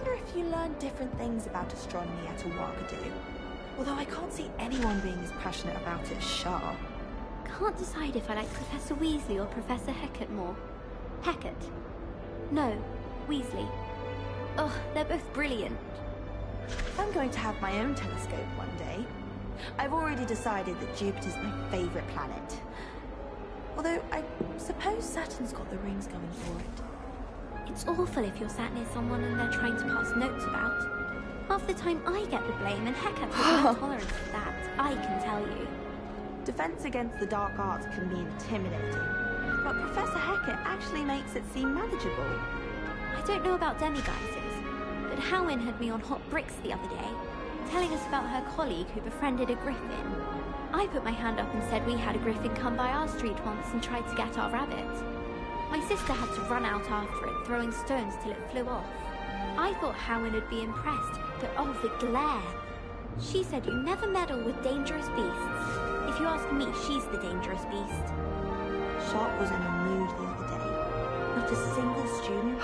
wonder if you learn different things about astronomy at a Wakadu. Although I can't see anyone being as passionate about it as Shah. Can't decide if I like Professor Weasley or Professor Hecat more. Hecat? No, Weasley. Ugh, they're both brilliant. I'm going to have my own telescope one day. I've already decided that Jupiter's my favorite planet. Although, I suppose Saturn's got the rings going for it. It's awful if you're sat near someone and they're trying to pass notes about. Half the time I get the blame and Hecat has no tolerance for that, I can tell you. Defense against the dark arts can be intimidating, but Professor Hecat actually makes it seem manageable. I don't know about demiguises, but Howin had me on hot bricks the other day, telling us about her colleague who befriended a griffin. I put my hand up and said we had a griffin come by our street once and tried to get our rabbit. My sister had to run out after it, throwing stones till it flew off. I thought Howin would be impressed, but oh, the glare! She said you never meddle with dangerous beasts. If you ask me, she's the dangerous beast. Sharp was in a mood the other day. Not a single student.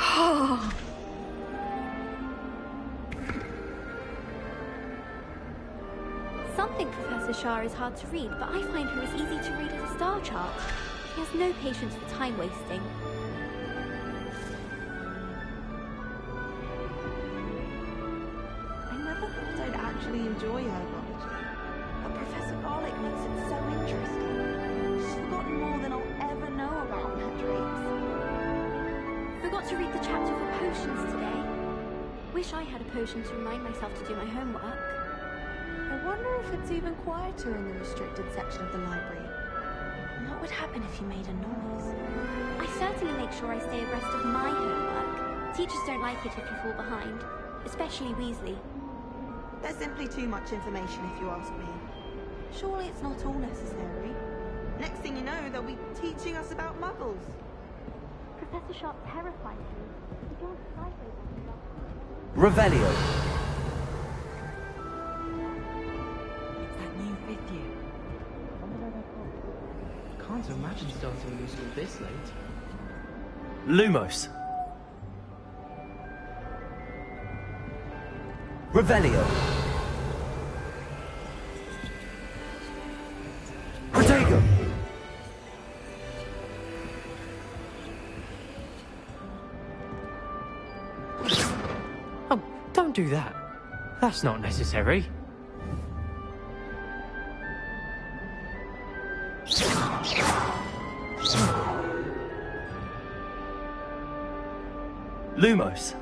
Some think Professor Shah is hard to read, but I find her as easy to read as a star chart. She has no patience for time wasting. I never thought I'd actually enjoy herbology, but Professor Garlick makes it so interesting. She's forgotten more than I'll ever know about mandrakes. Forgot to read the chapter for potions today. Wish I had a potion to remind myself to do my homework. I wonder if it's even quieter in the restricted section of the library. What would happen if you made a noise? I certainly make sure I stay abreast of my homework. Teachers don't like it if you fall behind, especially Weasley. There's simply too much information if you ask me. Surely it's not all necessary. Next thing you know, they'll be teaching us about muggles. Professor Sharp terrifies me. He glanced sideways at me last week. Revelio. It's that new 5th year. Can't imagine starting new school this late. Lumos. Revelio. Protego. Oh, don't do that. That's not necessary. Lumos.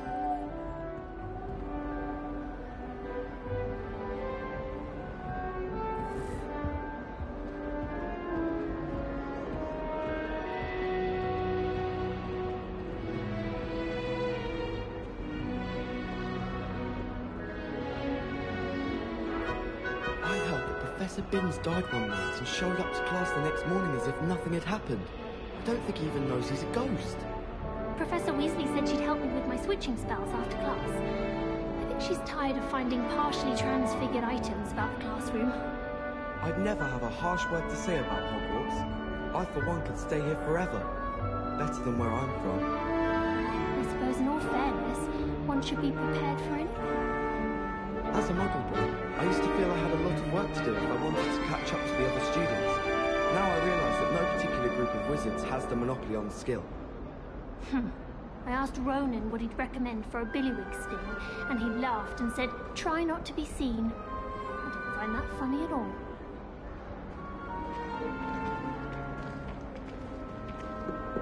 Professor Binns died one night and showed up to class the next morning as if nothing had happened. I don't think he even knows he's a ghost. Professor Weasley said she'd help me with my switching spells after class. I think she's tired of finding partially transfigured items about the classroom. I'd never have a harsh word to say about Hogwarts. I, for one, could stay here forever. Better than where I'm from. I suppose in all fairness, one should be prepared for anything. As a Muggle boy, I used to feel I had a lot of work to do if I wanted to catch up to the other students. Now I realise that no particular group of wizards has the monopoly on skill. I asked Ronan what he'd recommend for a billywig sting, and he laughed and said, try not to be seen. I didn't find that funny at all.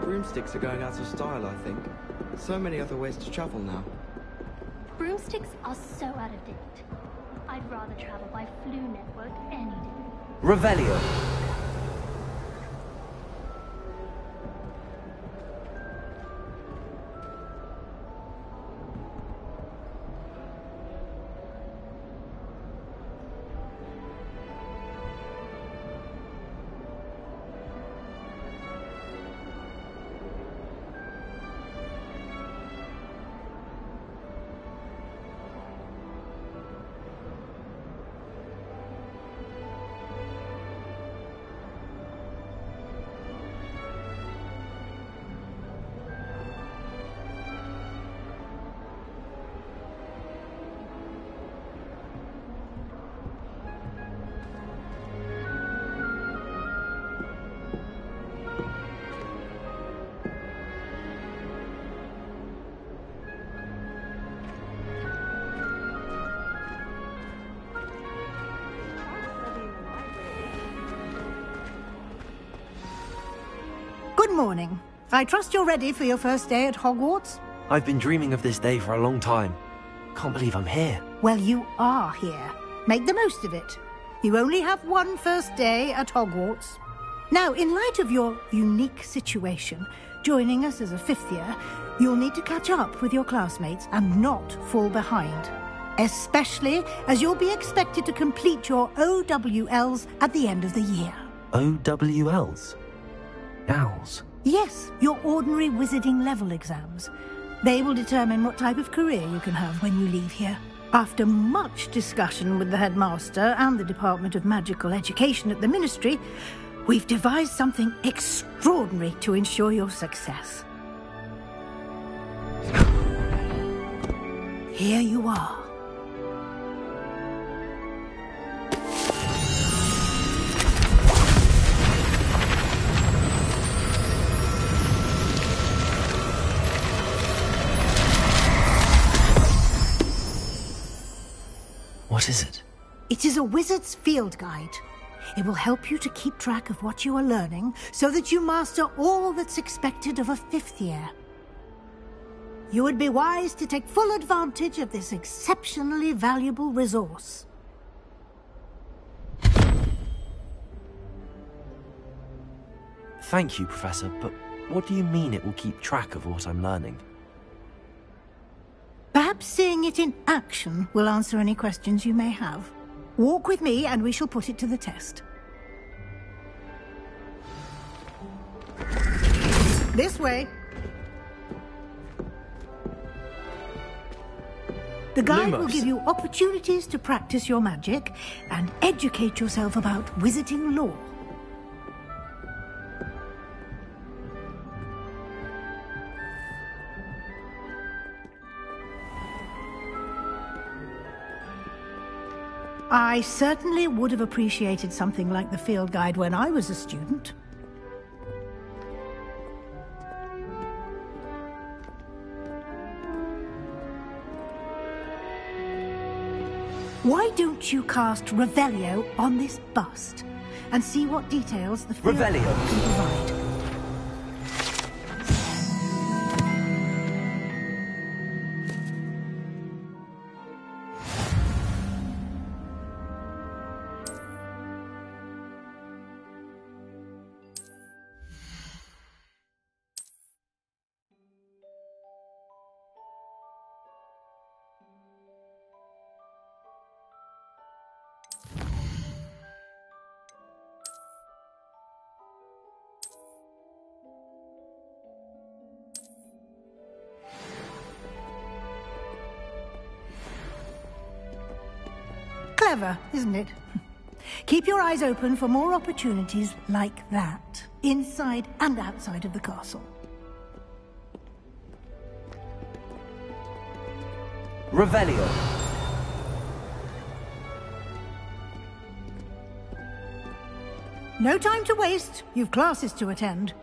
Broomsticks are going out of style, I think. So many other ways to travel now. Broomsticks are so out of date. I'd rather travel by Flu Network any day. Revelio. morning. I trust you're ready for your first day at Hogwarts? I've been dreaming of this day for a long time. Can't believe I'm here. Well, you are here. Make the most of it. You only have one first day at Hogwarts. Now, in light of your unique situation, joining us as a fifth year, you'll need to catch up with your classmates and not fall behind. Especially as you'll be expected to complete your OWLs at the end of the year. OWLs? Owls? Yes, your ordinary wizarding level exams. They will determine what type of career you can have when you leave here. After much discussion with the headmaster and the Department of Magical Education at the Ministry, we've devised something extraordinary to ensure your success. Here you are. What is it? It is a wizard's field guide. It will help you to keep track of what you are learning so that you master all that's expected of a fifth year. You would be wise to take full advantage of this exceptionally valuable resource. Thank you, Professor, but what do you mean it will keep track of what I'm learning? Perhaps seeing it in action will answer any questions you may have. Walk with me and we shall put it to the test. This way. The guide will Lumos. give you opportunities to practice your magic and educate yourself about wizarding lore. I certainly would have appreciated something like the field guide when I was a student. Why don't you cast Revelio on this bust and see what details the field guide Revelio. can provide? Clever, isn't it? Keep your eyes open for more opportunities like that, inside and outside of the castle. Revelio. No time to waste. You've classes to attend.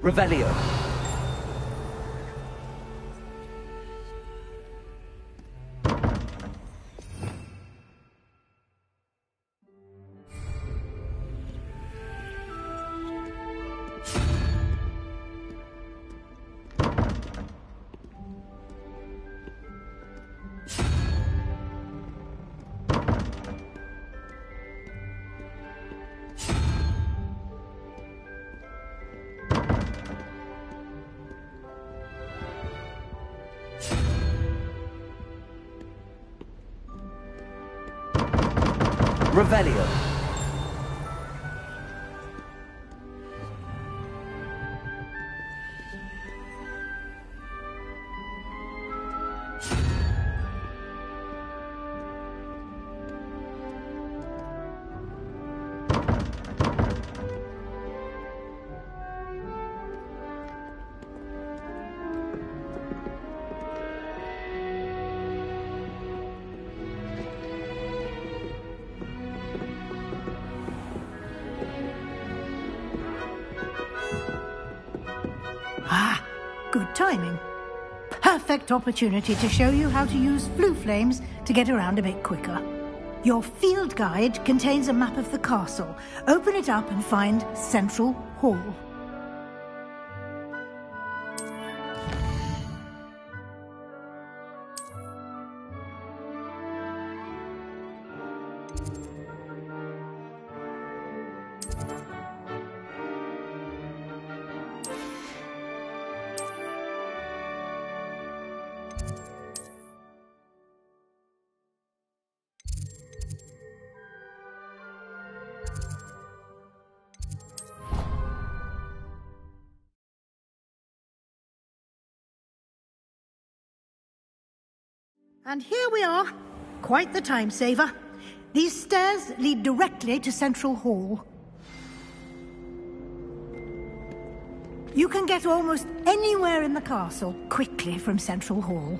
Revelio. Revelio. Ah, good timing. Perfect opportunity to show you how to use flue flames to get around a bit quicker. Your field guide contains a map of the castle. Open it up and find Central Hall. And here we are. Quite the time saver. These stairs lead directly to Central Hall. You can get almost anywhere in the castle quickly from Central Hall.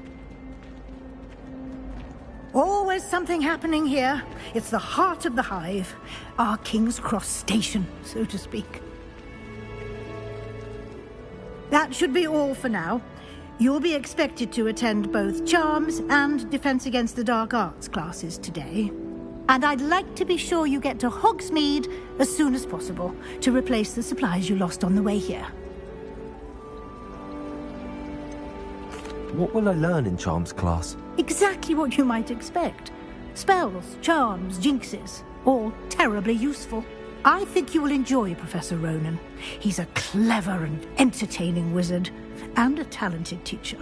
Always something happening here. It's the heart of the hive. Our King's Cross station, so to speak. That should be all for now. You'll be expected to attend both Charms and Defense Against the Dark Arts classes today. And I'd like to be sure you get to Hogsmeade as soon as possible to replace the supplies you lost on the way here. What will I learn in Charms class? Exactly what you might expect. Spells, charms, jinxes, all terribly useful. I think you will enjoy Professor Ronan. He's a clever and entertaining wizard, and a talented teacher.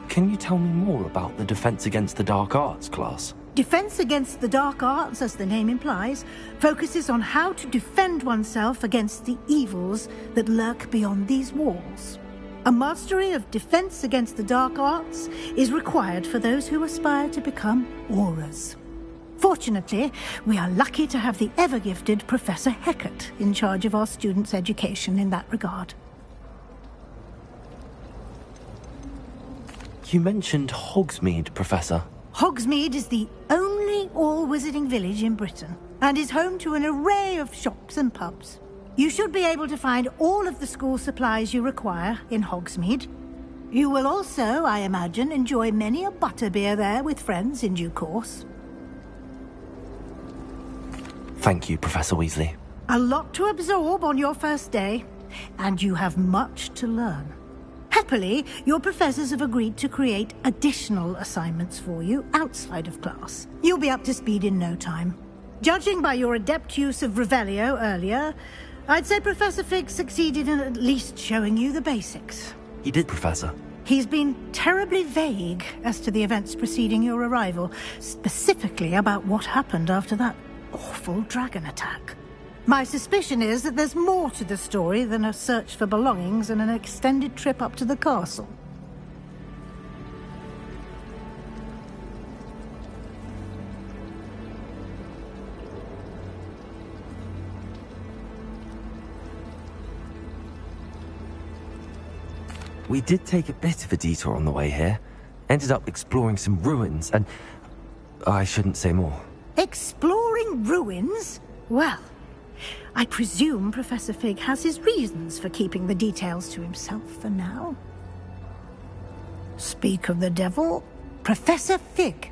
Can you tell me more about the Defense Against the Dark Arts class? Defense Against the Dark Arts, as the name implies, focuses on how to defend oneself against the evils that lurk beyond these walls. A mastery of Defense Against the Dark Arts is required for those who aspire to become Aurors. Fortunately, we are lucky to have the ever-gifted Professor Hecat in charge of our students' education in that regard. You mentioned Hogsmeade, Professor. Hogsmeade is the only all-wizarding village in Britain, and is home to an array of shops and pubs. You should be able to find all of the school supplies you require in Hogsmeade. You will also, I imagine, enjoy many a butterbeer there with friends in due course. Thank you, Professor Weasley. A lot to absorb on your first day, and you have much to learn. Happily, your professors have agreed to create additional assignments for you outside of class. You'll be up to speed in no time. Judging by your adept use of Revelio earlier, I'd say Professor Fig succeeded in at least showing you the basics. He did, Professor. He's been terribly vague as to the events preceding your arrival, specifically about what happened after that awful dragon attack. My suspicion is that there's more to the story than a search for belongings and an extended trip up to the castle. We did take a bit of a detour on the way here. Ended up exploring some ruins and... I shouldn't say more. Exploring ruins? Well, I presume Professor Fig has his reasons for keeping the details to himself for now. Speak of the devil, Professor Fig.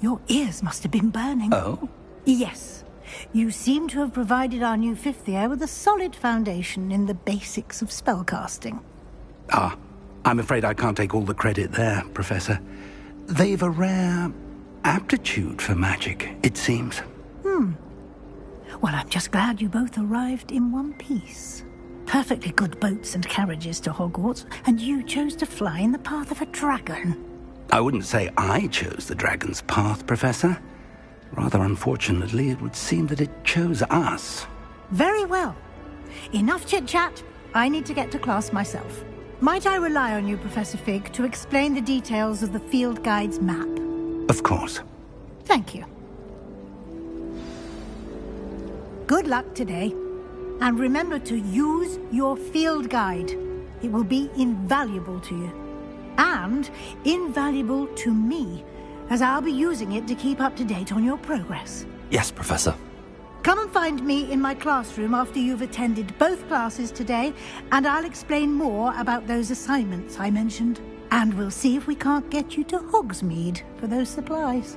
Your ears must have been burning. Oh? Yes. You seem to have provided our new fifth year with a solid foundation in the basics of spellcasting. Ah, I'm afraid I can't take all the credit there, Professor. They've a rare aptitude for magic, it seems. Well, I'm just glad you both arrived in one piece. Perfectly good boats and carriages to Hogwarts, and you chose to fly in the path of a dragon. I wouldn't say I chose the dragon's path, Professor. Rather unfortunately, it would seem that it chose us. Very well. Enough chit-chat. I need to get to class myself. Might I rely on you, Professor Fig, to explain the details of the field guide's map? Of course. Thank you. Good luck today. And remember to use your field guide. It will be invaluable to you. And invaluable to me, as I'll be using it to keep up to date on your progress. Yes, Professor. Come and find me in my classroom after you've attended both classes today, and I'll explain more about those assignments I mentioned. And we'll see if we can't get you to Hogsmeade for those supplies.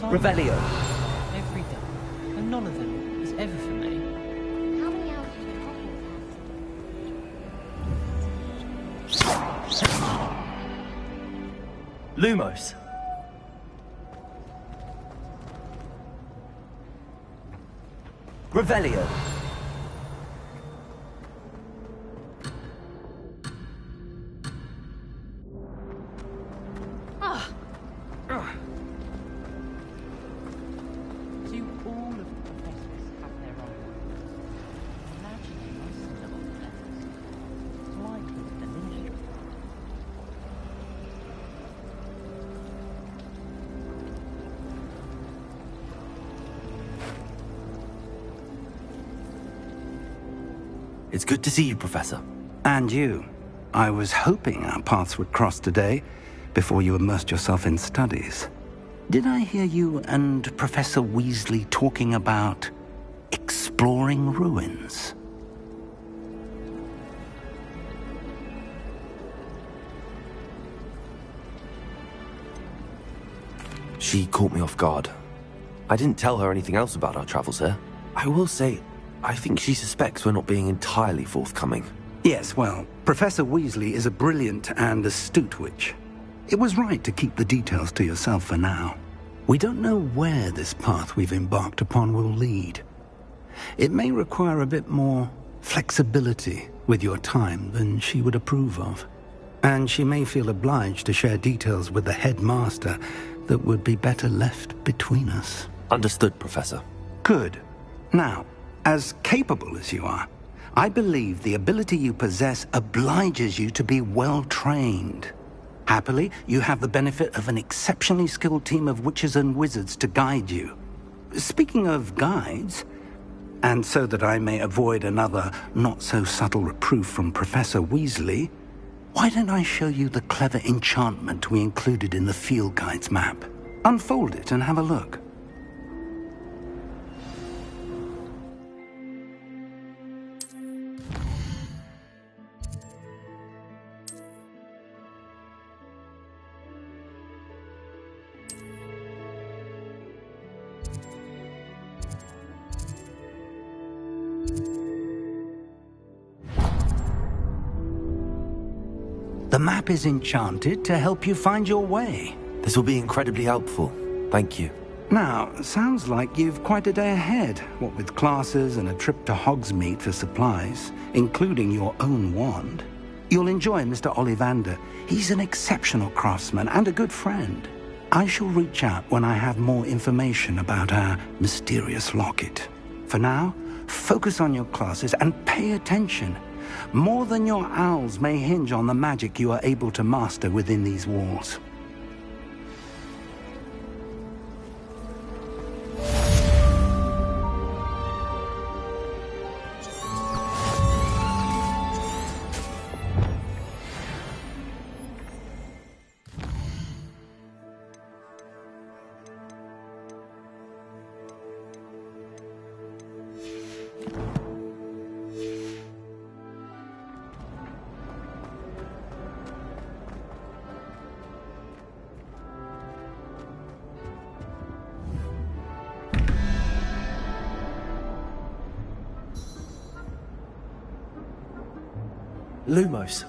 Revelio. Every day, and none of them is ever for me. How many hours do you Lumos. Revelio. Do all of the professors have their own ways? Imagine you must know of the letters. It's like the ministry. It's good to see you, Professor. And you. I was hoping our paths would cross today, before you immersed yourself in studies. Did I hear you and Professor Weasley talking about exploring ruins? She caught me off guard. I didn't tell her anything else about our travels here. I will say, I think she suspects we're not being entirely forthcoming. Yes, well, Professor Weasley is a brilliant and astute witch. It was right to keep the details to yourself for now. We don't know where this path we've embarked upon will lead. It may require a bit more flexibility with your time than she would approve of. And she may feel obliged to share details with the headmaster that would be better left between us. Understood, Professor. Good. Now, as capable as you are, I believe the ability you possess obliges you to be well trained. Happily, you have the benefit of an exceptionally skilled team of witches and wizards to guide you. Speaking of guides, and so that I may avoid another not-so-subtle reproof from Professor Weasley, why don't I show you the clever enchantment we included in the field guide's map? Unfold it and have a look. The map is enchanted to help you find your way. This will be incredibly helpful. Thank you. Now, sounds like you've quite a day ahead, what with classes and a trip to Hogsmeade for supplies, including your own wand. You'll enjoy Mr. Ollivander. He's an exceptional craftsman and a good friend. I shall reach out when I have more information about our mysterious locket. For now, focus on your classes and pay attention. More than your owls may hinge on the magic you are able to master within these walls. Lumos.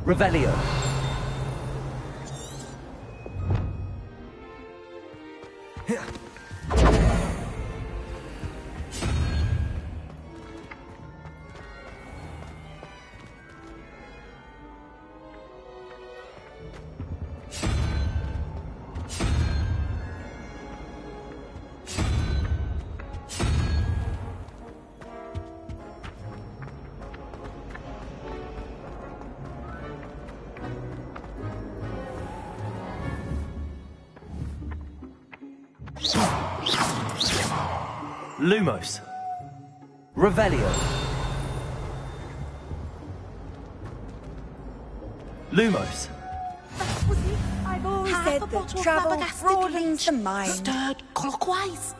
Revelio. Lumos. Revelio. Lumos. That was it. I've always said that travel broadens the mind. Stirred clockwise.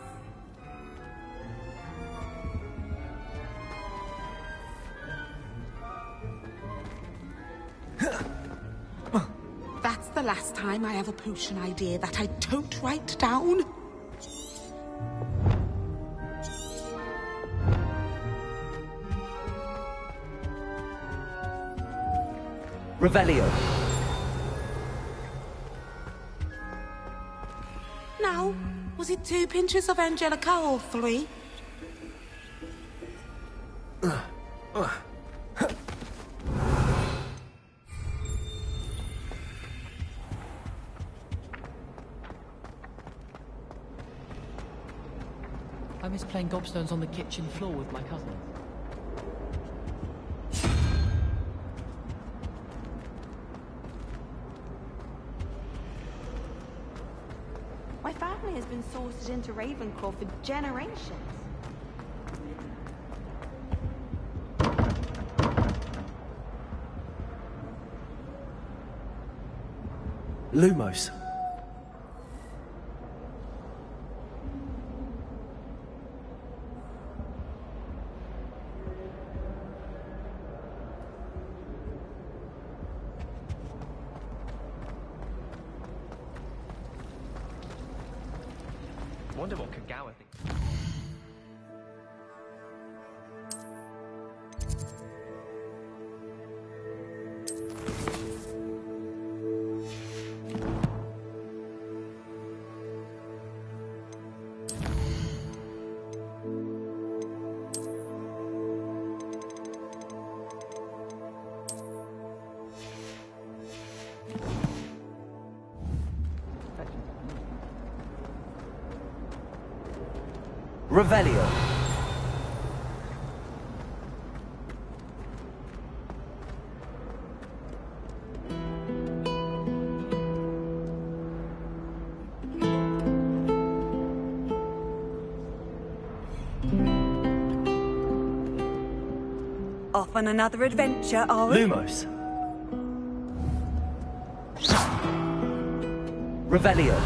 That's the last time I have a potion idea that I don't write down. Revelio. Now, was it 2 pinches of Angelica or 3? I miss playing gobstones on the kitchen floor with my cousin. My family has been sorted into Ravenclaw for generations. Lumos. Wonder what Kagawa thinks. Revelio. Off on another adventure, are we? Lumos. Revelio.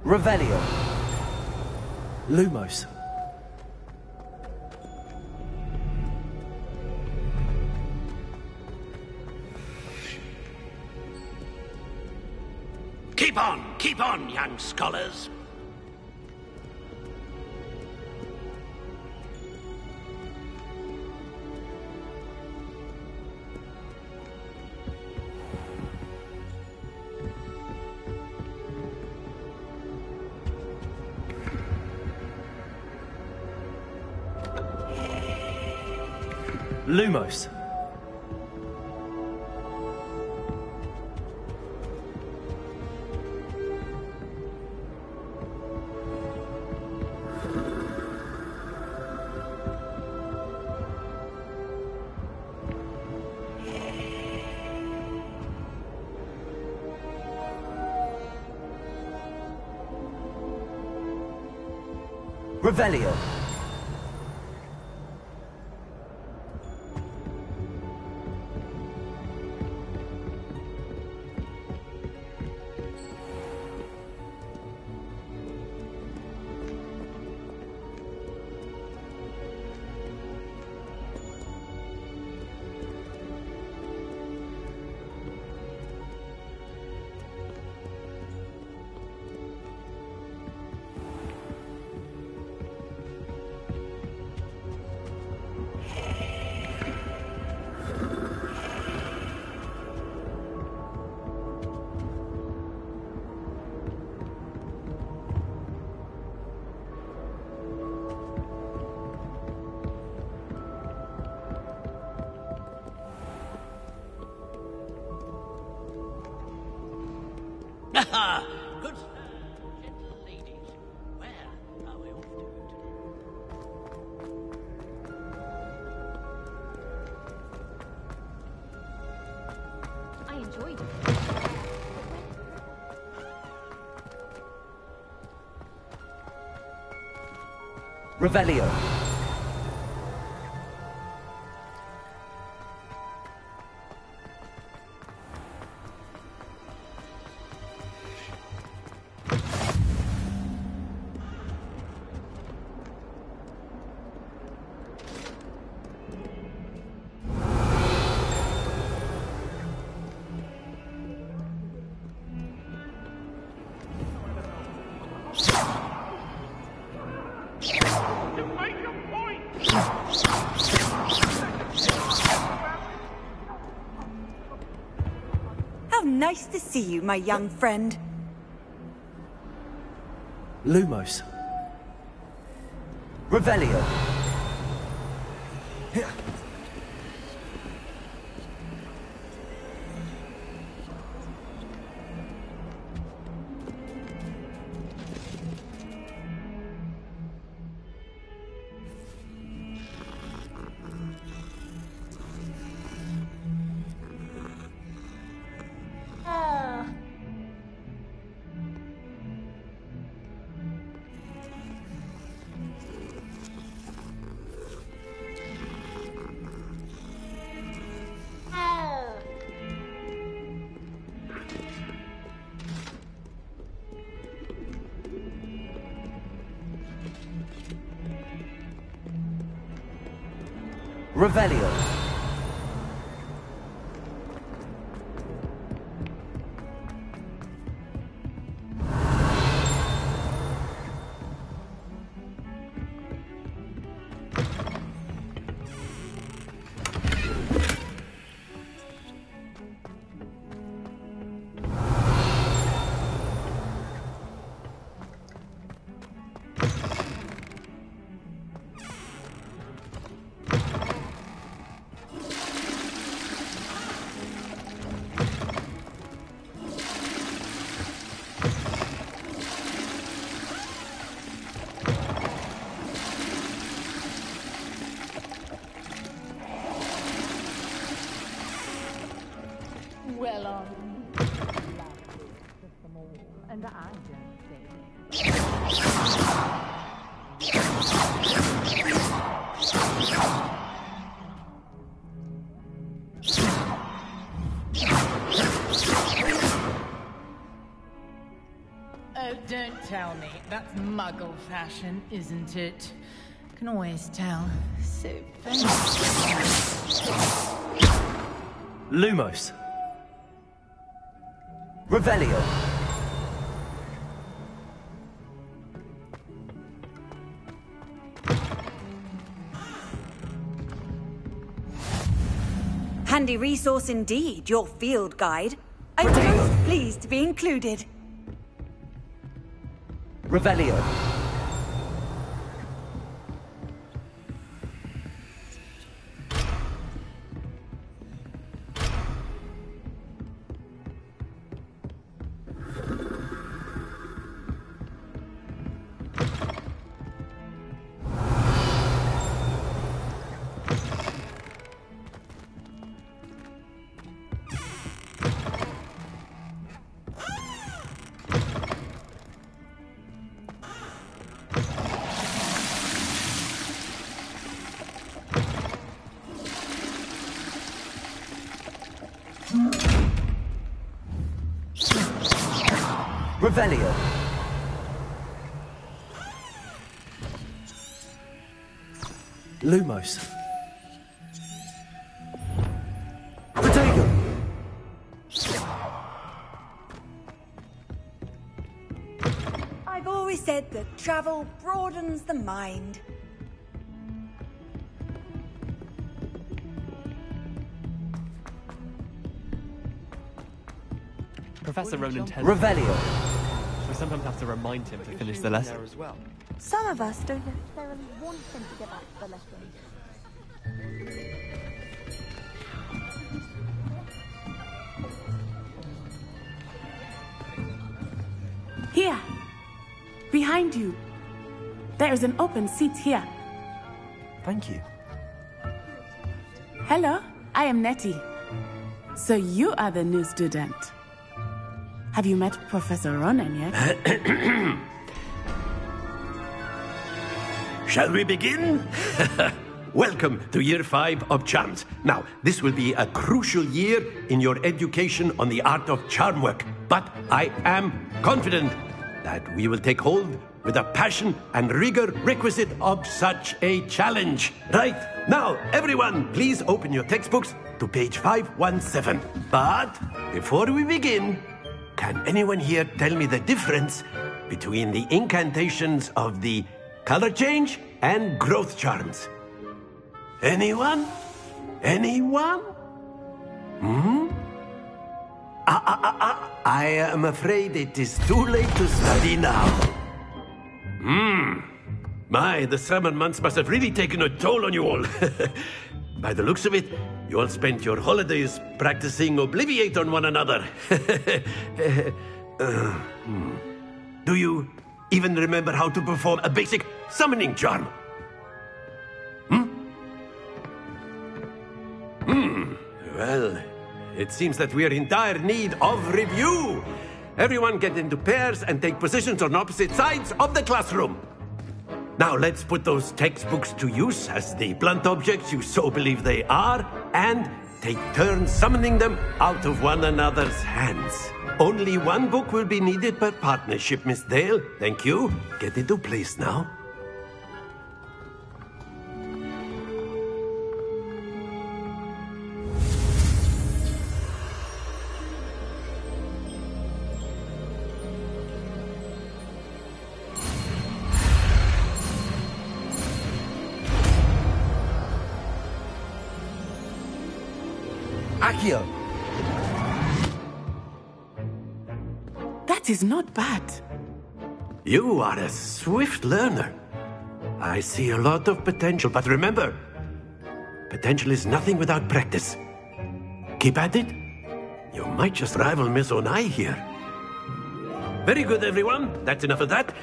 Revelio. Lumos. Keep on, young scholars. Lumos. Revelio. Good sir, gentle ladies, where are we off to? I enjoyed it. Revelio. Nice to see you, my young friend. Lumos. Revelio. Revelio. Well, and I don't say. Oh, don't tell me. That's Muggle fashion, isn't it? Can always tell. So funny. Lumos. Revelio. Handy resource indeed, your field guide. I'm most pleased to be included. Revelio. Revelio. Lumos. Protego. I've always said that travel broadens the mind. Professor Ronan tells Revelio. we sometimes have to remind him to finish the lesson. As well. Some of us don't necessarily want him to get back to the lesson. Here. Behind you. There is an open seat here. Thank you. Hello, I am Nettie. So you are the new student. Have you met Professor Ronan yet? Shall we begin? Welcome to Year 5 of Charms. Now, this will be a crucial year in your education on the art of charm work. But I am confident that we will take hold with the passion and rigor requisite of such a challenge. Right, now, everyone, please open your textbooks to page 517. But before we begin, can anyone here tell me the difference between the incantations of the color change and growth charms? Anyone? Anyone? I am afraid it is too late to study now. My, the summer months must have really taken a toll on you all. By the looks of it, you all spent your holidays practicing Obliviate on one another. Do you even remember how to perform a basic summoning charm? Well, it seems that we are in dire need of review. Everyone get into pairs and take positions on opposite sides of the classroom. Now let's put those textbooks to use as the blunt objects you so believe they are, and take turns summoning them out of one another's hands. Only one book will be needed per partnership, Miss Dale. Thank you. Get into place now. Accio. That is not bad. You are a swift learner. I see a lot of potential, but remember, potential is nothing without practice. Keep at it. You might just rival Miss Onai here. Very good, everyone. That's enough of that.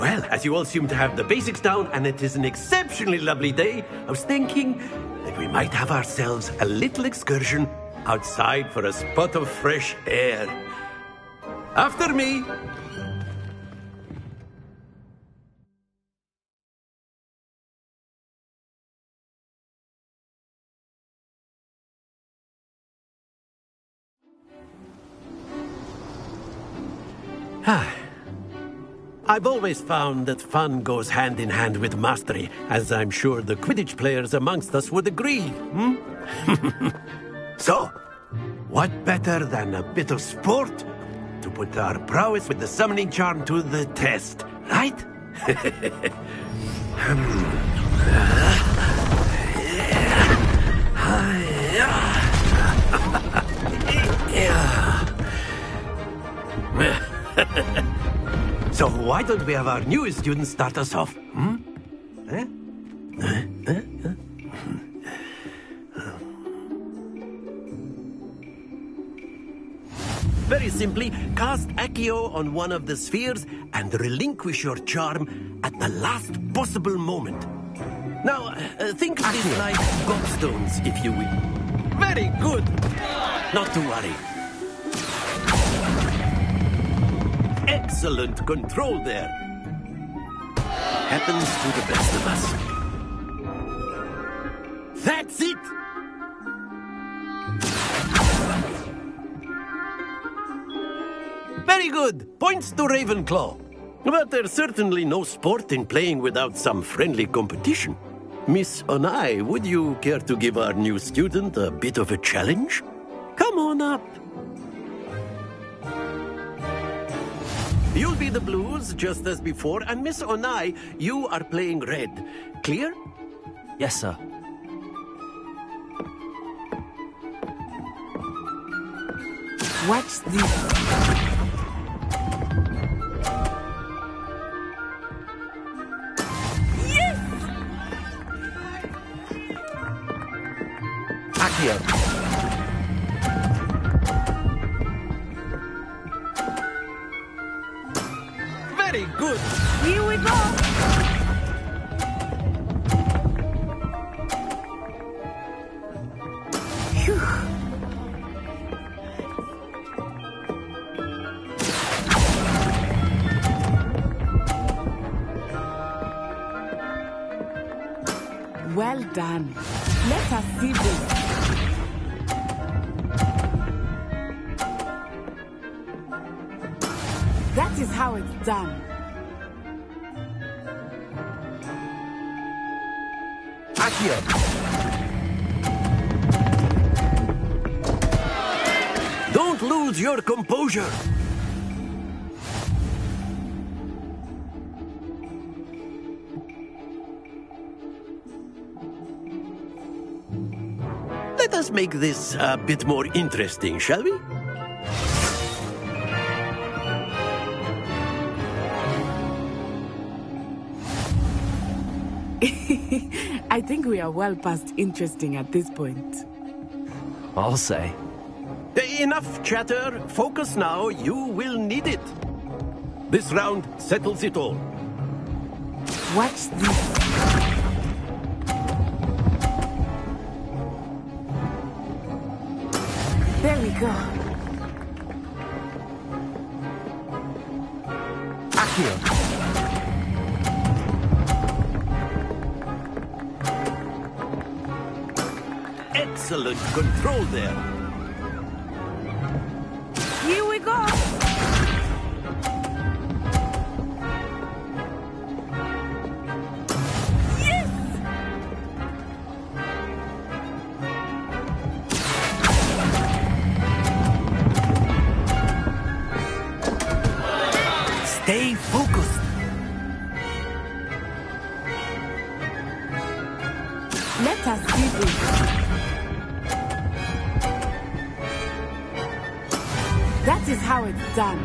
Well, as you all seem to have the basics down, and it is an exceptionally lovely day, I was thinking that we might have ourselves a little excursion outside for a spot of fresh air. After me. I've always found that fun goes hand in hand with mastery, as I'm sure the Quidditch players amongst us would agree. So, what better than a bit of sport to put our prowess with the summoning charm to the test, right? So why don't we have our newest student start us off? Very simply, cast Accio on one of the spheres and relinquish your charm at the last possible moment. Now, think of this like gobstones, if you will. Very good. Not to worry. Excellent control there. Happens to the best of us. That's it! Very good. Points to Ravenclaw. But there's certainly no sport in playing without some friendly competition. Miss Onai, would you care to give our new student a bit of a challenge? Come on up. You'll be the blues, just as before, and Miss Onai, you are playing red. Clear? Yes, sir. Watch this. Accio. Very good. Here we go. Phew. Well done. Let us see this. That is how it's done. Accio. Don't lose your composure. Let us make this a bit more interesting, shall we? I think we are well past interesting at this point. I'll say. Enough chatter. Focus now. You will need it. This round settles it all. Watch this. There we go. Accio. Excellent control there. Here we go. Yes! Stay focused. Let us see this. That is how it's done.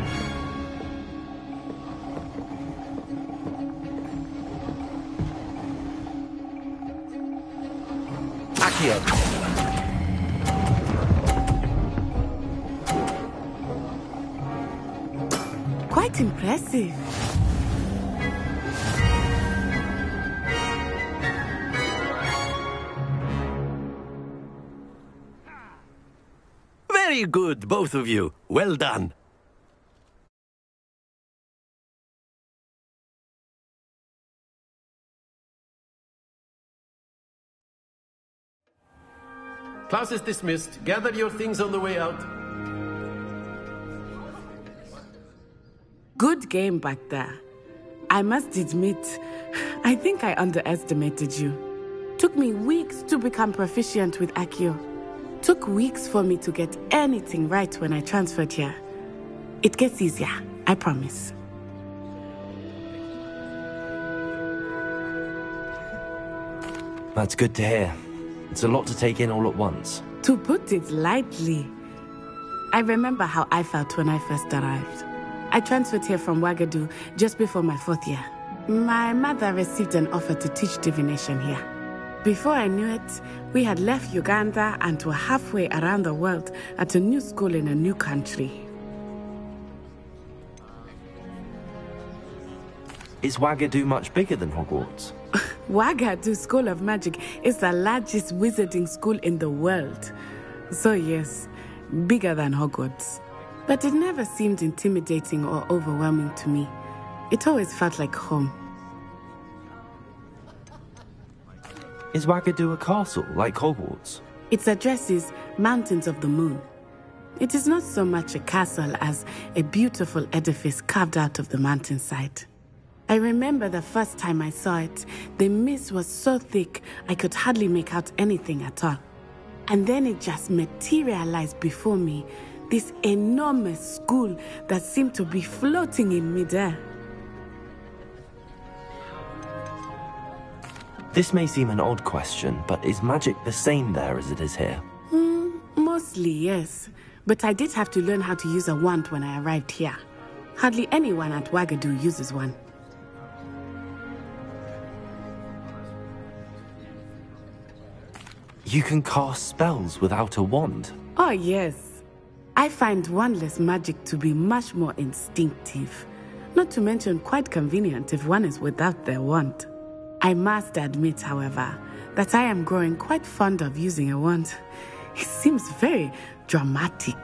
Accio. Quite impressive. Very good, both of you. Well done. Class is dismissed. Gather your things on the way out. Good game back there. I must admit, I think I underestimated you. Took me weeks to become proficient with Accio. Took weeks for me to get anything right when I transferred here. It gets easier, I promise. That's good to hear. It's a lot to take in all at once. To put it lightly, I remember how I felt when I first arrived. I transferred here from Ouagadougou just before my 4th year. My mother received an offer to teach divination here. Before I knew it, we had left Uganda and were halfway around the world at a new school in a new country. Is Ouagadougou much bigger than Hogwarts? Ouagadougou School of Magic is the largest wizarding school in the world. So yes, bigger than Hogwarts. But it never seemed intimidating or overwhelming to me. It always felt like home. Is Ouagadougou a castle, like Hogwarts? Its address is Mountains of the Moon. It is not so much a castle as a beautiful edifice carved out of the mountainside. I remember the first time I saw it, the mist was so thick I could hardly make out anything at all. And then it just materialized before me, this enormous school that seemed to be floating in midair. This may seem an odd question, but is magic the same there as it is here? Mostly, yes. But I did have to learn how to use a wand when I arrived here. Hardly anyone at Wagadu uses one. You can cast spells without a wand? Oh, yes. I find wandless magic to be much more instinctive. Not to mention quite convenient if one is without their wand. I must admit, however, that I am growing quite fond of using a wand. It seems very dramatic.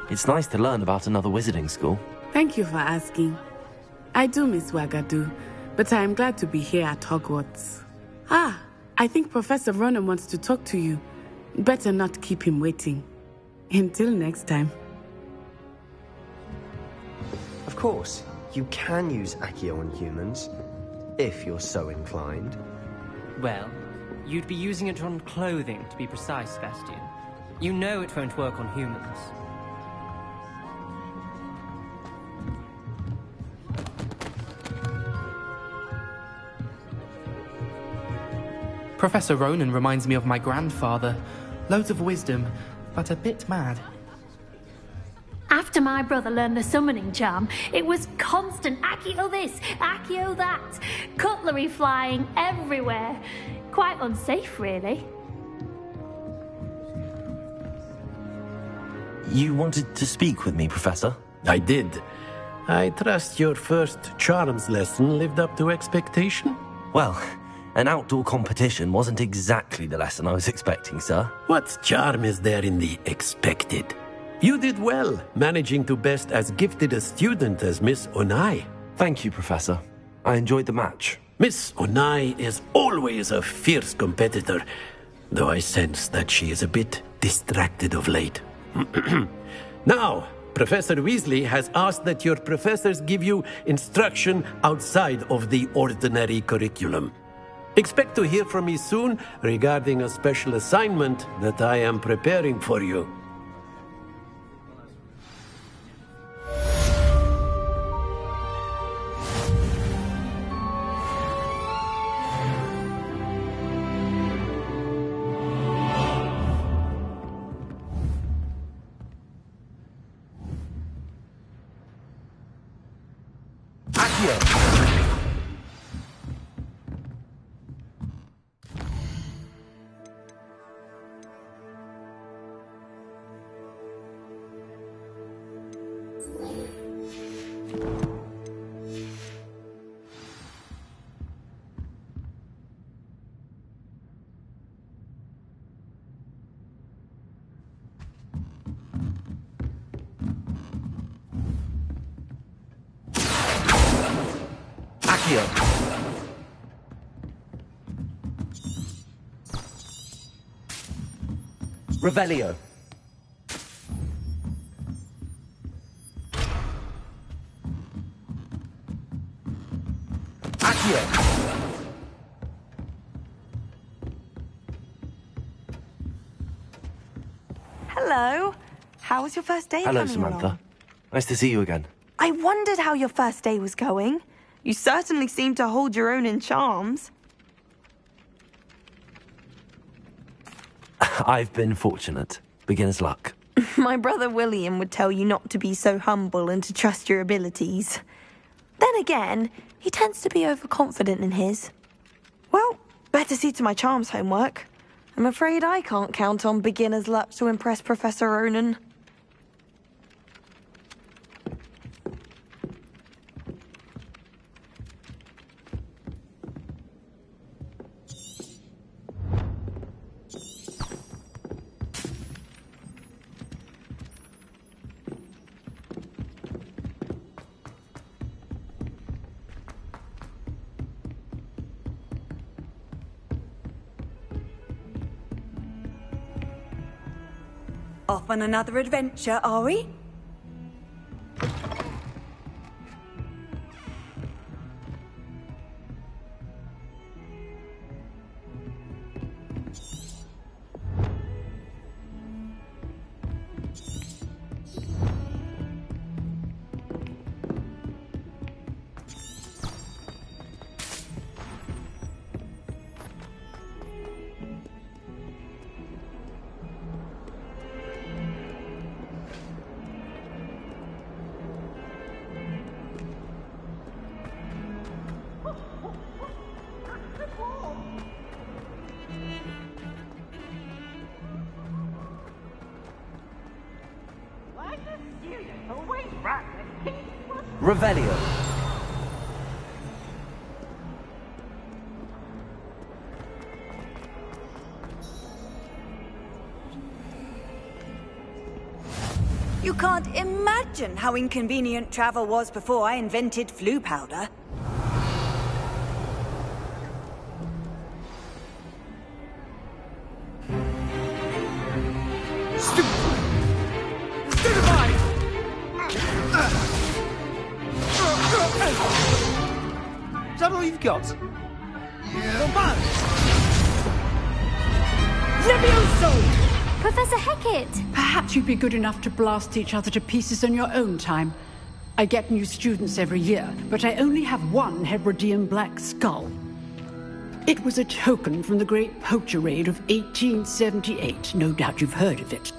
It's nice to learn about another wizarding school. Thank you for asking. I do miss Wagadu, but I am glad to be here at Hogwarts. Ah, I think Professor Ronan wants to talk to you. Better not keep him waiting. Until next time. Of course, you can use Accio on humans, if you're so inclined. Well, you'd be using it on clothing, to be precise, Sebastian. You know it won't work on humans. Professor Ronan reminds me of my grandfather. Loads of wisdom, but a bit mad. After my brother learned the summoning charm, it was constant Accio this, Accio that. Cutlery flying everywhere. Quite unsafe, really. You wanted to speak with me, Professor? I did. I trust your first charms lesson lived up to expectation? Well, an outdoor competition wasn't exactly the lesson I was expecting, sir. What charm is there in the expected? You did well, managing to best as gifted a student as Miss Onai. Thank you, Professor. I enjoyed the match. Miss Onai is always a fierce competitor, though I sense that she is a bit distracted of late. Now, Professor Weasley has asked that your professors give you instruction outside of the ordinary curriculum. Expect to hear from me soon regarding a special assignment that I am preparing for you. Revelio. Accio. Hello. How was your first day? Hello, coming Samantha. along? Nice to see you again. I wondered how your first day was going. You certainly seem to hold your own in charms. I've been fortunate. Beginner's luck. My brother William would tell you not to be so humble and to trust your abilities. Then again, he tends to be overconfident in his. Well, better see to my charms homework. I'm afraid I can't count on beginner's luck to impress Professor Ronan. Off on another adventure, are we? Revelio. You can't imagine how inconvenient travel was before I invented flu powder. Is that all you've got? Yeah. Levioso! Professor Hecat! Perhaps you'd be good enough to blast each other to pieces in your own time. I get new students every year, but I only have one Hebridean black skull. It was a token from the Great Poacher Raid of 1878. No doubt you've heard of it.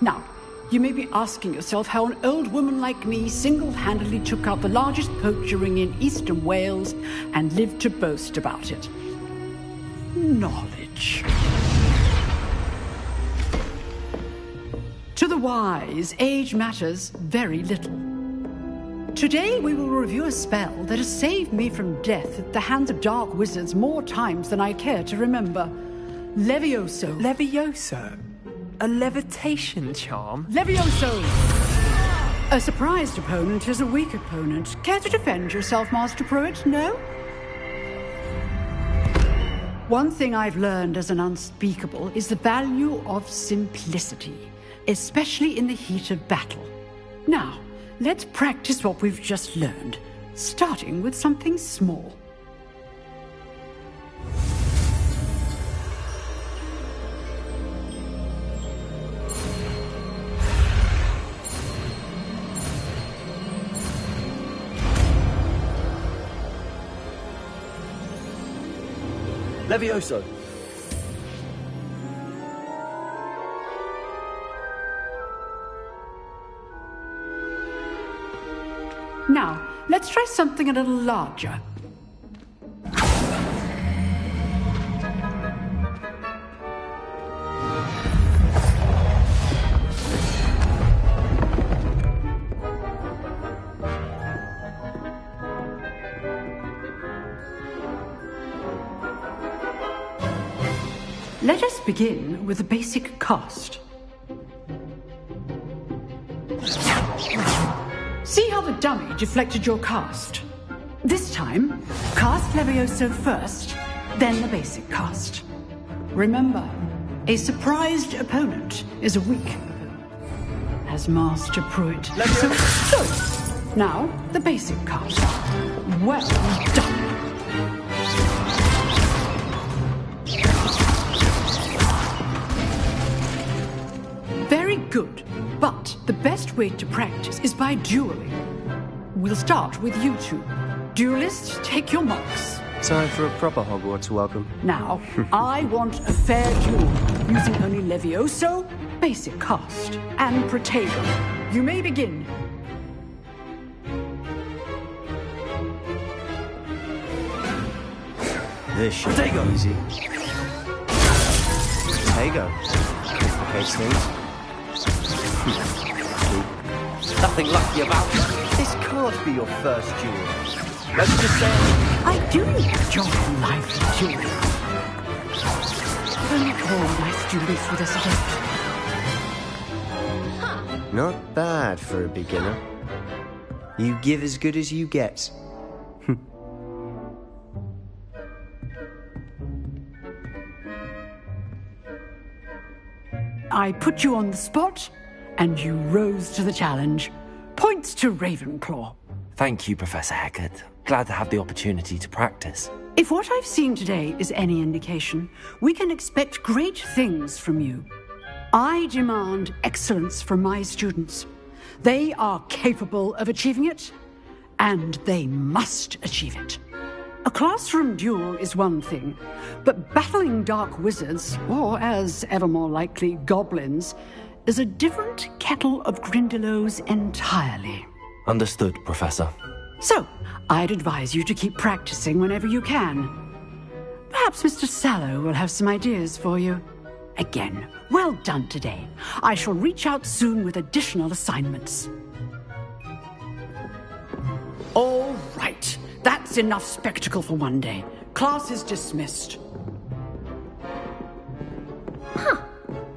Now, you may be asking yourself how an old woman like me single-handedly took out the largest poacher ring in eastern Wales and lived to boast about it. Knowledge. To the wise, age matters very little. Today we will review a spell that has saved me from death at the hands of dark wizards more times than I care to remember. Levioso. Levioso? A levitation charm? Levioso! A surprised opponent is a weak opponent. Care to defend yourself, Master Pruitt? No? One thing I've learned as an unspeakable is the value of simplicity, especially in the heat of battle. Now, let's practice what we've just learned, starting with something small. Levioso. Now, let's try something a little larger. Let us begin with the basic cast. See how the dummy deflected your cast? This time, cast Levioso first, then the basic cast. Remember, a surprised opponent is a weak opponent. As Master Pruitt. So, now, the basic cast. Well done. Very good, but the best way to practice is by dueling. We'll start with you two. Duelists, take your marks. Time for a proper Hogwarts welcome. Now, I want a fair duel, using only Levioso, basic cast, and Protego. You may begin. This should be easy. Protego. Complicates things. Nothing lucky about it. This can't be your first duel. Let's just say I do enjoy lively dueling. Only all my students with us again. Not bad for a beginner. You give as good as you get. I put you on the spot, and you rose to the challenge. Points to Ravenclaw. Thank you, Professor Hecat. Glad to have the opportunity to practice. If what I've seen today is any indication, we can expect great things from you. I demand excellence from my students. They are capable of achieving it, and they must achieve it. A classroom duel is one thing, but battling dark wizards, or as ever more likely, goblins, is a different kettle of Grindylows entirely. Understood, Professor. So, I'd advise you to keep practicing whenever you can. Perhaps Mr. Sallow will have some ideas for you. Again, well done today. I shall reach out soon with additional assignments. All right. That's enough spectacle for one day. Class is dismissed. Huh.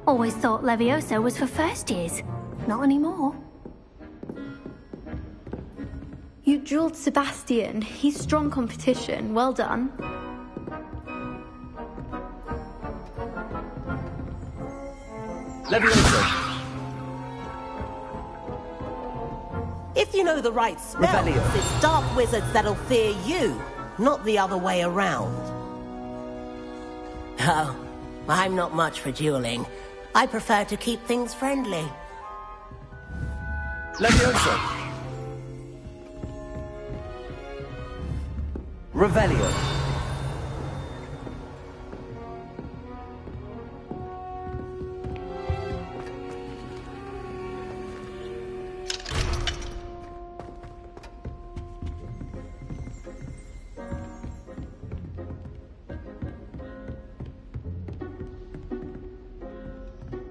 Always thought Levioso was for first years. Not anymore. You dueled Sebastian. He's strong competition. Well done. Leviosa. If you know the right spells, it's dark wizards that'll fear you, not the other way around. Oh, I'm not much for dueling. I prefer to keep things friendly. Leviosa. Revelio.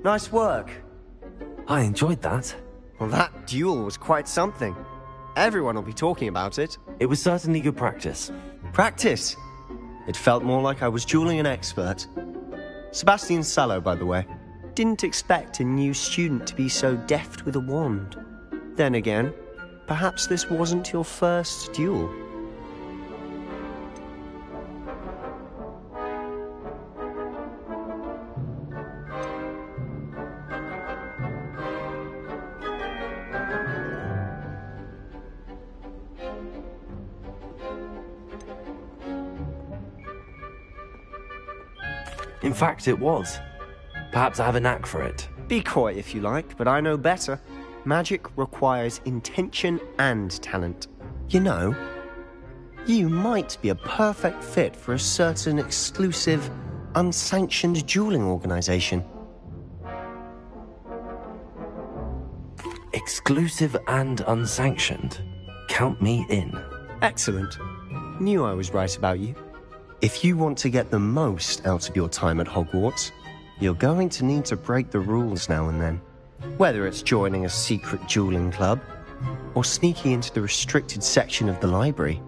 Nice work. I enjoyed that. Well, that duel was quite something. Everyone will be talking about it. It was certainly good practice. Practice? It felt more like I was dueling an expert. Sebastian Sallow, by the way. Didn't expect a new student to be so deft with a wand. Then again, perhaps this wasn't your first duel. In fact, it was. Perhaps I have a knack for it. Be coy if you like, but I know better. Magic requires intention and talent. You know, you might be a perfect fit for a certain exclusive, unsanctioned dueling organization. Exclusive and unsanctioned. Count me in. Excellent. Knew I was right about you. If you want to get the most out of your time at Hogwarts, you're going to need to break the rules now and then. Whether it's joining a secret dueling club, or sneaking into the restricted section of the library,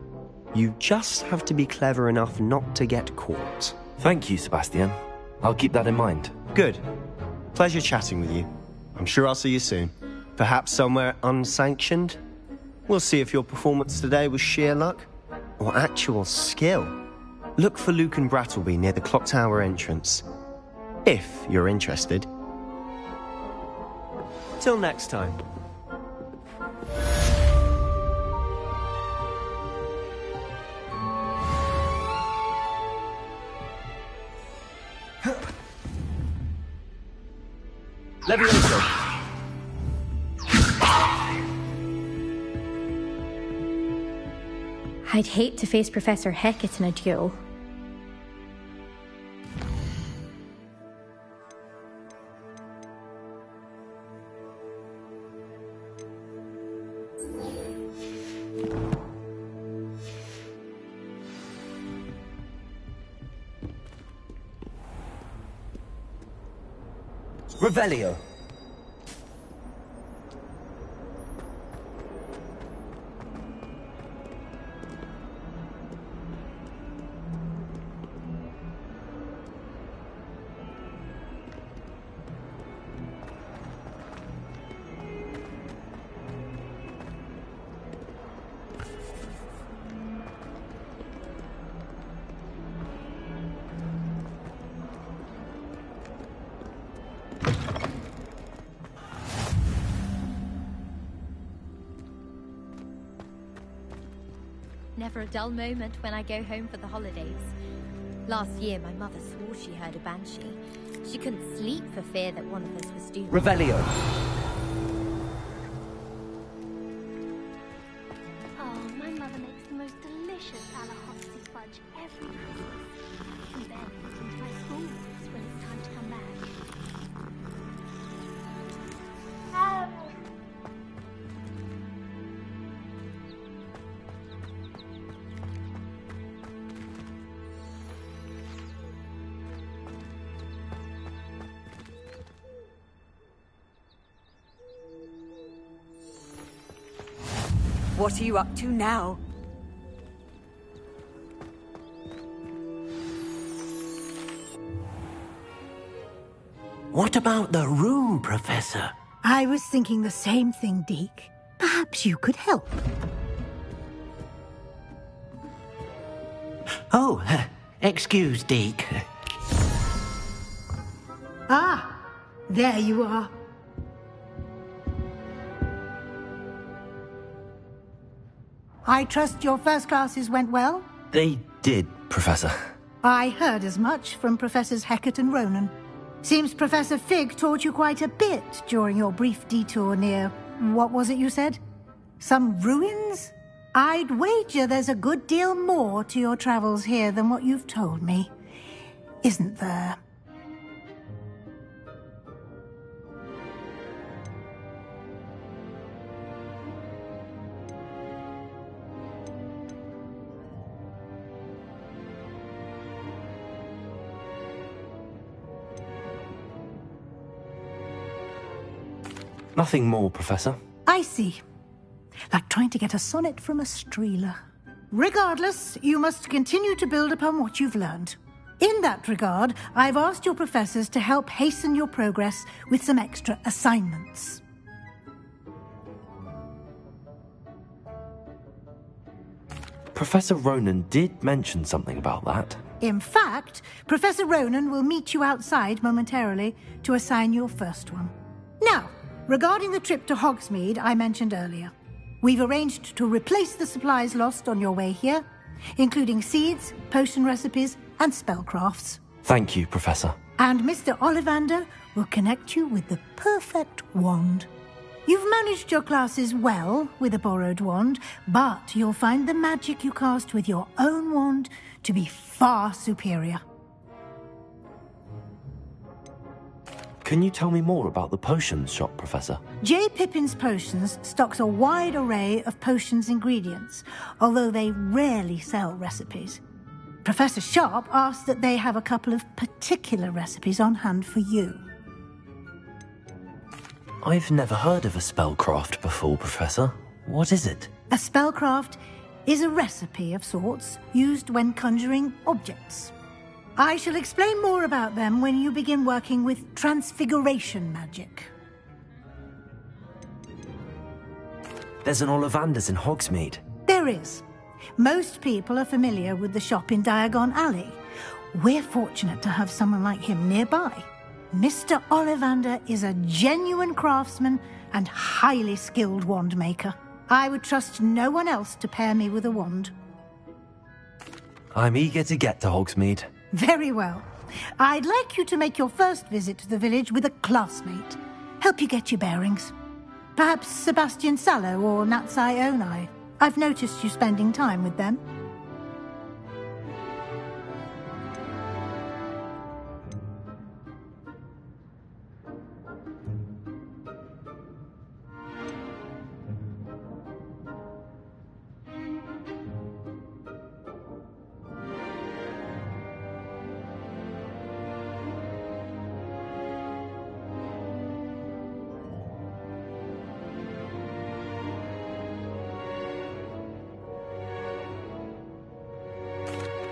you just have to be clever enough not to get caught. Thank you, Sebastian. I'll keep that in mind. Good. Pleasure chatting with you. I'm sure I'll see you soon. Perhaps somewhere unsanctioned? We'll see if your performance today was sheer luck, or actual skill. Look for Luke and Brattleby near the clock tower entrance. If you're interested. Till next time. Leviosa. I'd hate to face Professor Hecat in a duel. Revelio. Never a dull moment when I go home for the holidays. Last year, my mother swore she heard a banshee. She couldn't sleep for fear that one of us was doomed. Revelio. Oh, my mother makes the most delicious Alahopsy fudge every Christmas. And then puts into my school books when it's time to come back. What are you up to now? What about the room, Professor? I was thinking the same thing, Deke. Perhaps you could help. Oh, excuse, Deke. Ah, there you are. I trust your first classes went well? They did, Professor. I heard as much from Professors Hecat and Ronan. Seems Professor Fig taught you quite a bit during your brief detour near... what was it you said? Some ruins? I'd wager there's a good deal more to your travels here than what you've told me. Isn't there? Nothing more, Professor. I see. Like trying to get a sonnet from a streeler. Regardless, you must continue to build upon what you've learned. In that regard, I've asked your professors to help hasten your progress with some extra assignments. Professor Ronan did mention something about that. In fact, Professor Ronan will meet you outside momentarily to assign your first one. Now, regarding the trip to Hogsmeade I mentioned earlier, we've arranged to replace the supplies lost on your way here, including seeds, potion recipes, and spellcrafts. Thank you, Professor. And Mr. Ollivander will connect you with the perfect wand. You've managed your classes well with a borrowed wand, but you'll find the magic you cast with your own wand to be far superior. Can you tell me more about the potions shop, Professor? J. Pippin's Potions stocks a wide array of potions ingredients, although they rarely sell recipes. Professor Sharp asked that they have a couple of particular recipes on hand for you. I've never heard of a spellcraft before, Professor. What is it? A spellcraft is a recipe of sorts used when conjuring objects. I shall explain more about them when you begin working with transfiguration magic. There's an Ollivander's in Hogsmeade. There is. Most people are familiar with the shop in Diagon Alley. We're fortunate to have someone like him nearby. Mr. Ollivander is a genuine craftsman and highly skilled wand maker. I would trust no one else to pair me with a wand. I'm eager to get to Hogsmeade. Very well. I'd like you to make your first visit to the village with a classmate. Help you get your bearings. Perhaps Sebastian Sallow or Natsai Onai. I've noticed you spending time with them.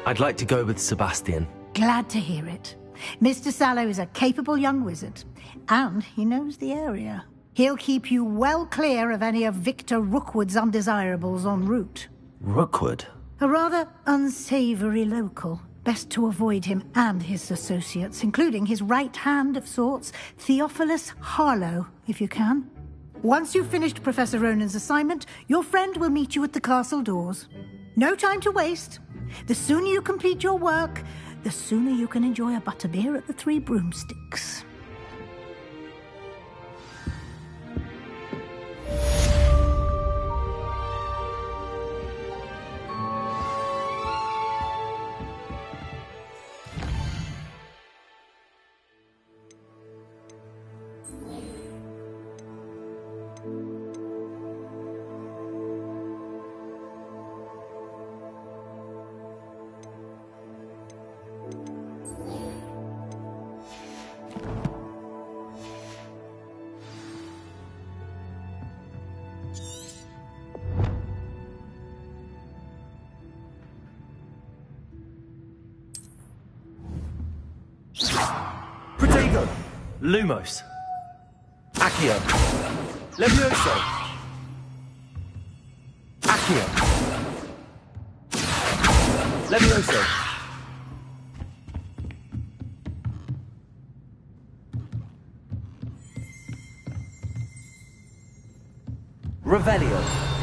I'd like to go with Sebastian. Glad to hear it. Mr. Sallow is a capable young wizard, and he knows the area. He'll keep you well clear of any of Victor Rookwood's undesirables en route. Rookwood? A rather unsavory local. Best to avoid him and his associates, including his right hand of sorts, Theophilus Harlow, if you can. Once you've finished Professor Ronan's assignment, your friend will meet you at the castle doors. No time to waste. The sooner you complete your work, the sooner you can enjoy a butterbeer at the Three Broomsticks. Lumos. Accio. Levioso! Accio! Levioso! Revelio!